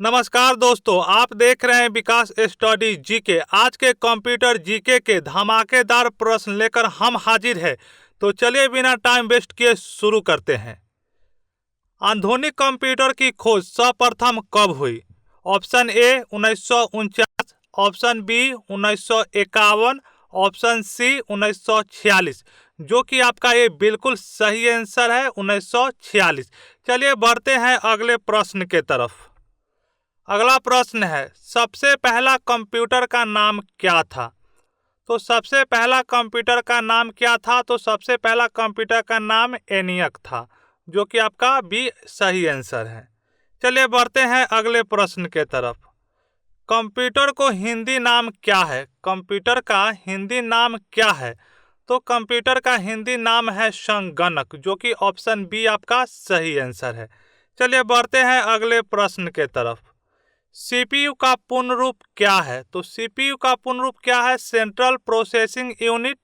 नमस्कार दोस्तों, आप देख रहे हैं विकास स्टडी जीके। आज के कंप्यूटर जीके के धमाकेदार प्रश्न लेकर हम हाजिर हैं। तो चलिए बिना टाइम वेस्ट किए शुरू करते हैं। आधुनिक कंप्यूटर की खोज सर्वप्रथम कब हुई? Option A 1949, option B 1951, option C 1946। जो कि आपका ये बिल्कुल सही आंसर है 1946। चलिए बढ़ते हैं अगले प्रश्न के तरफ। अगला प्रश्न है, सबसे पहला कंप्यूटर का नाम क्या था? तो सबसे पहला कंप्यूटर का नाम क्या था? तो सबसे पहला कंप्यूटर का नाम एनियक था, जो कि आपका भी सही आंसर है। चलिए बढ़ते हैं अगले प्रश्न के तरफ। कंप्यूटर को हिंदी नाम क्या है? कंप्यूटर का हिंदी नाम क्या है? तो कंप्यूटर का हिंदी नाम है संगणक, जो कि ऑप्शन बी आपका सही आंसर है। चलिए बढ़ते हैं अगले प्रश्न के तरफ। सीपीयू का पूर्ण रूप क्या है? तो सीपीयू का पूर्ण रूप क्या है? Central processing unit,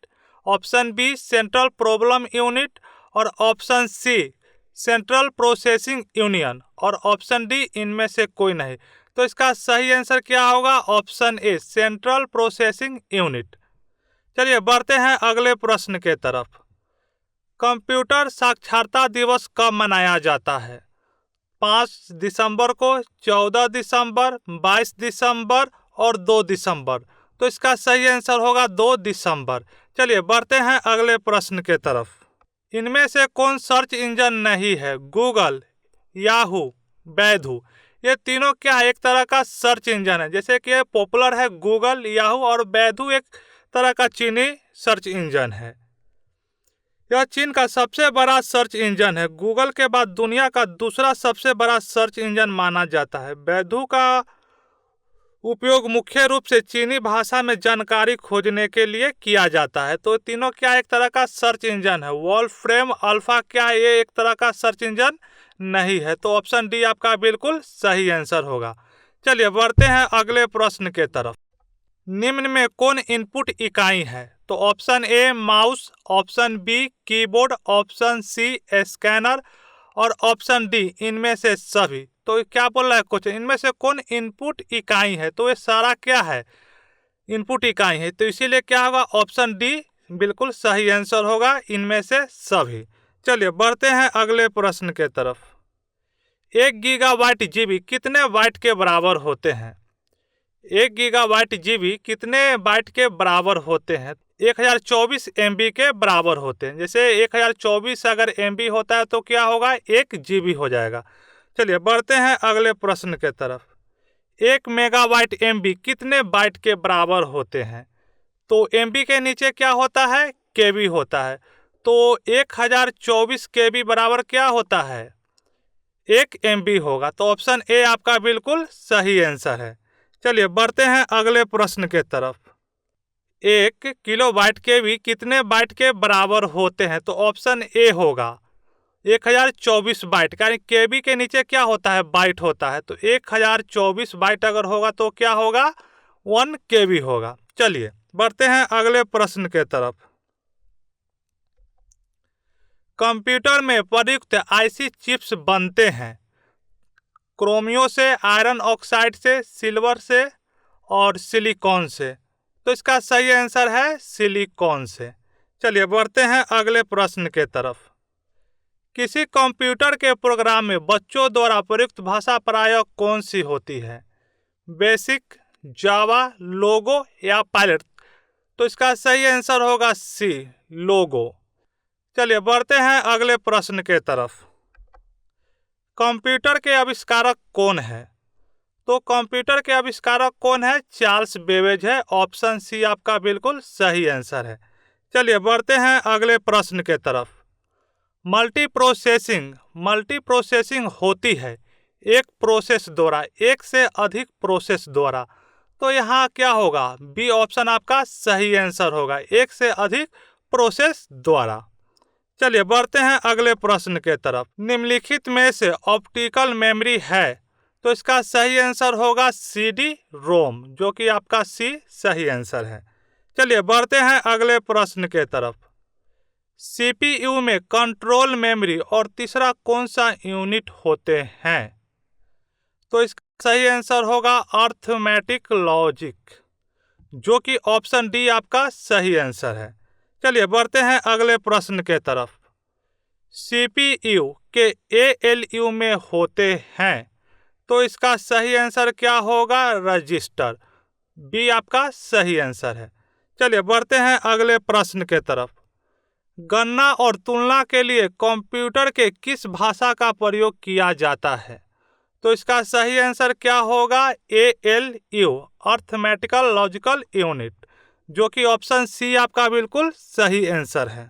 option B central problem unit, और option C central processing union, और ऑप्शन डी इनमें से कोई नहीं। तो इसका सही आंसर क्या होगा? Option A central processing unit. चलिए बढ़ते हैं अगले प्रश्न के तरफ। कंप्यूटर साक्षरता दिवस कब मनाया जाता है? 5 दिसंबर को, 14 दिसंबर, 22 दिसंबर और 2 दिसंबर। तो इसका सही आंसर होगा 2 दिसंबर। चलिए बढ़ते हैं अगले प्रश्न के तरफ। इनमें से कौन सर्च इंजन नहीं है? Google, Yahoo, Baidu. ये तीनों क्या है? एक तरह का सर्च इंजन है। जैसे कि पॉपुलर है गूगल, याहू और बैधू एक तरह का चीनी सर्च इंजन है। यह चीन का सबसे बड़ा सर्च इंजन है। गूगल के बाद दुनिया का दूसरा सबसे बड़ा सर्च इंजन माना जाता है। बैधू का उपयोग मुख्य रूप से चीनी भाषा में जानकारी खोजने के लिए किया जाता है। तो तीनों क्या एक तरह का सर्च इंजन है। वॉल्फ्रेम अल्फा क्या है? ये एक तरह का सर्च इंजन नहीं है। तो ऑप्शन डी आपका बिल्कुल सही आंसर होगा। चलिए बढ़ते हैं अगले प्रश्न के तरफ। निम्न में कौन इनपुट इकाई है? तो option A mouse, option B keyboard, option C scanner, और ऑप्शन डी इनमें से सभी। तो क्या बोल रहा है क्वेश्चन, इनमें से कौन इनपुट इकाई है? तो ये सारा क्या है? इनपुट इकाई है। तो इसीलिए क्या होगा? ऑप्शन डी बिल्कुल सही आंसर होगा, इनमें से सभी। चलिए बढ़ते हैं अगले प्रश्न के तरफ। 1 गीगाबाइट जीबी कितने बाइट के बराबर होते हैं? 1 गीगाबाइट जीबी कितने बाइट के बराबर होते हैं? 1024 एमबी के बराबर होते हैं। जैसे 1024 अगर एमबी होता है तो क्या होगा? 1 जीबी हो जाएगा। चलिए बढ़ते हैं अगले प्रश्न के तरफ। 1 मेगाबाइट एमबी कितने बाइट के बराबर होते हैं? तो एमबी के नीचे क्या होता है? केबी होता है। तो 1024 केबी बराबर क्या होता है? 1 एमबी होगा। तो ऑप्शन ए आपका बिल्कुल सही आंसर है। चलिए बढ़ते हैं अगले प्रश्न के तरफ। 1 किलोबाइट के भी कितने बाइट के बराबर होते हैं? तो ऑप्शन ए होगा 1024 बाइट। कारण केबी के नीचे क्या होता है? बाइट होता है। तो 1024 बाइट अगर होगा तो क्या होगा? 1 केबी होगा। चलिए बढ़ते हैं अगले प्रश्न के तरफ। कंप्यूटर में प्रयुक्त आईसी चिप्स बनते हैं क्रोमियो से, आयरन ऑक्साइड से, सिल्वर से और सिलिकॉन से। तो इसका सही आंसर है सिलिकॉन से। चलिए बढ़ते हैं अगले प्रश्न के तरफ। किसी कंप्यूटर के प्रोग्राम में बच्चों द्वारा प्रयुक्त भाषा प्रायः कौन सी होती है? बेसिक, जावा, लोगो या पायलट? तो इसका सही आंसर होगा सी लोगो। चलिए बढ़ते हैं अगले प्रश्न के तरफ। कंप्यूटर के आविष्कारक कौन है? तो कंप्यूटर के आविष्कारक कौन है? चार्ल्स बेबेज है। ऑप्शन सी आपका बिल्कुल सही आंसर है। चलिए बढ़ते हैं अगले प्रश्न के तरफ। मल्टी प्रोसेसिंग होती है एक प्रोसेस द्वारा, एक से अधिक प्रोसेस द्वारा। तो यहाँ क्या होगा? बी ऑप्शन आपका सही आंसर होगा, एक से अधिक प्रोसेस द्वारा। चलिए बढ़ते हैं अगले प्रश्न के तरफ। निम्नलिखित में से ऑप्टिकल मेमोरी है? तो इसका सही आंसर होगा सीडी रोम, जो कि आपका सी सही आंसर है। चलिए बढ़ते हैं अगले प्रश्न के तरफ। सीपीयू में कंट्रोल मेमोरी और तीसरा कौन सा यूनिट होते हैं? तो इसका सही आंसर होगा अर्थमेटिक लॉजिक, जो कि ऑप्शन डी आपका सही आंसर है। चलिए बढ़ते हैं अगले प्रश्न के तरफ। सीपीयू के एएलयू में होते हैं, तो इसका सही आंसर क्या होगा? रजिस्टर, बी आपका सही आंसर है। चलिए बढ़ते हैं अगले प्रश्न के तरफ। गणना और तुलना के लिए कंप्यूटर के किस भाषा का प्रयोग किया जाता है? तो इसका सही आंसर क्या होगा? ALU, अर्थमेटिकल लॉजिकल यूनिट, जो कि ऑप्शन सी आपका बिल्कुल सही आंसर है।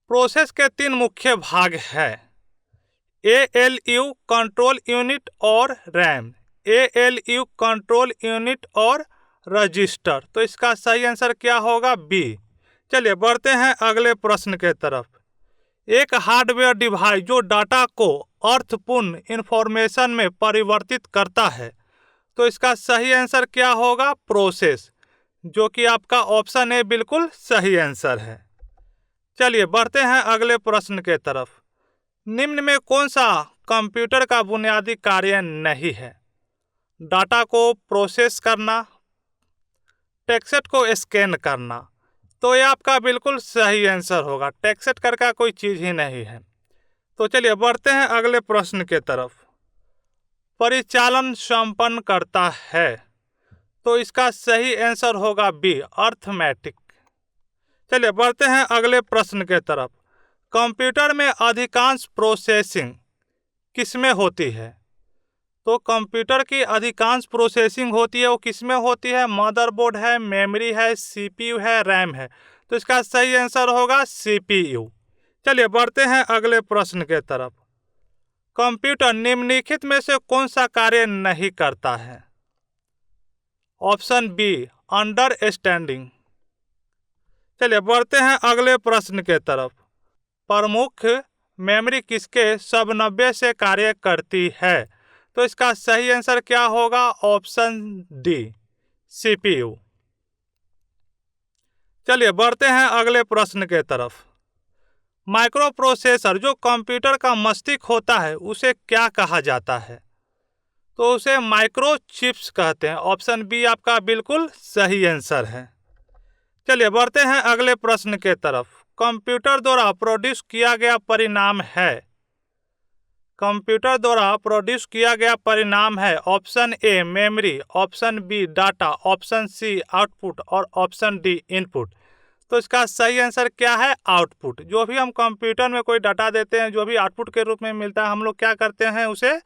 प्रोसेस के 3 मुख्य भाग हैं, ALU, कंट्रोल यूनिट और रैम, ALU, कंट्रोल यूनिट और रजिस्टर। तो इसका सही आंसर क्या होगा? बी। चलिए बढ़ते हैं अगले प्रश्न के तरफ। एक हार्डवेयर डिवाइस जो डाटा को अर्थपूर्ण इंफॉर्मेशन में परिवर्तित करता है, तो इसका सही आंसर क्या होगा? प्रोसेस, जो कि आपका ऑप्शन ए बिल्कुल सही आंसर है। चलिए बढ़ते हैं अगले प्रश्न के तरफ। निम्न में कौन सा कंप्यूटर का बुनियादी कार्य नहीं है? डाटा को प्रोसेस करना, टेक्स्ट को स्कैन करना। तो ये आपका बिल्कुल सही आंसर होगा। टेक्स्ट कर का कोई चीज़ ही नहीं है। तो चलिए बढ़ते हैं अगले प्रश्न के तरफ। परिचालन संपन्न करता है, तो इसका सही आंसर होगा बी, अर्थमेटिक। चलिए बढ़ते हैं अगले प्रश्न के तरफ। कंप्यूटर में अधिकांश प्रोसेसिंग किसमें होती है? तो कंप्यूटर की अधिकांश प्रोसेसिंग होती है, वो किसमें होती है? मदरबोर्ड है, मेमोरी है, सीपीयू है, रैम है। तो इसका सही आंसर होगा सीपीयू। चलिए बढ़ते हैं अगले प्रश्न के तरफ। कंप्यूटर निम्नलिखित में से कौन सा कार्य नहीं करता है? Option B, understanding. चलिए बढ़ते हैं अगले प्रश्न के तरफ। प्रमुख मेमोरी किसके 90 से कार्य करती है? तो इसका सही आंसर क्या होगा? Option D, CPU. चलिए बढ़ते हैं अगले प्रश्न के तरफ। माइक्रो प्रोसेसर जो कंप्यूटर का मस्तिष्क होता है, उसे क्या कहा जाता है? तो उसे माइक्रो चिप्स कहते हैं। ऑप्शन बी आपका बिल्कुल सही आंसर है। चलिए बढ़ते हैं अगले प्रश्न के तरफ। कंप्यूटर द्वारा प्रोड्यूस किया गया परिणाम है, कंप्यूटर द्वारा प्रोड्यूस किया गया परिणाम है option A memory, option B data, option C output और ऑप्शन डी इनपुट। तो इसका सही आंसर क्या है? आउटपुट। जो भी हम कंप्यूटर में कोई डाटा देते हैं, जो भी आउटपुट के रूप में मिलता है, हम लोग क्या करते हैं? उसे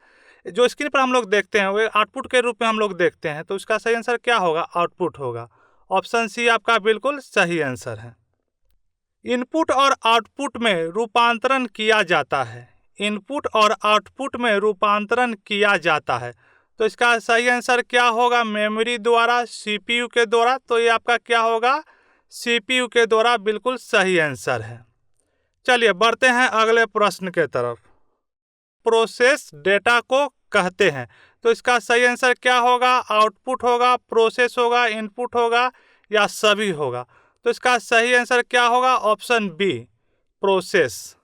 जो स्क्रीन पर हम लोग देखते हैं, वो आउटपुट के रूप में हम लोग देखते हैं। तो इसका सही आंसर क्या होगा? आउटपुट होगा। ऑप्शन सी आपका बिल्कुल सही आंसर है। इनपुट और आउटपुट में रूपांतरण किया जाता है, इनपुट और आउटपुट में रूपांतरण किया जाता है। तो इसका सही आंसर क्या होगा? मेमोरी द्वारा, सीपीयू के द्वारा। तो ये आपका क्या होगा? सीपीयू के द्वारा बिल्कुल सही आंसर है। चलिए बढ़ते हैं अगले प्रश्न के तरफ। प्रोसेस डेटा को कहते हैं, तो इसका सही आंसर क्या होगा? आउटपुट होगा, प्रोसेस होगा, इनपुट होगा या सभी होगा? तो इसका सही आंसर क्या होगा? Option B, process.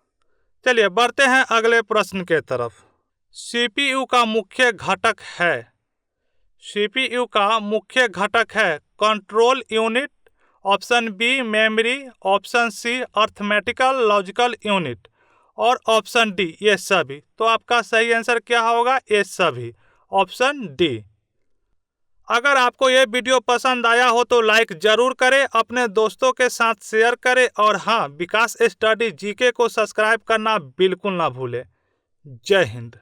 चलिए बढ़ते हैं अगले प्रश्न के तरफ। सीपीयू का मुख्य घटक है, सीपीयू का मुख्य घटक है control unit, option B memory, option C arithmetical logical unit और ऑप्शन डी ये सभी। तो आपका सही आंसर क्या होगा? ये सभी, ऑप्शन डी। अगर आपको ये वीडियो पसंद आया हो तो लाइक ज़रूर करें, अपने दोस्तों के साथ शेयर करें और हाँ, विकास स्टडी जीके को सब्सक्राइब करना बिल्कुल ना भूलें। जय हिंद।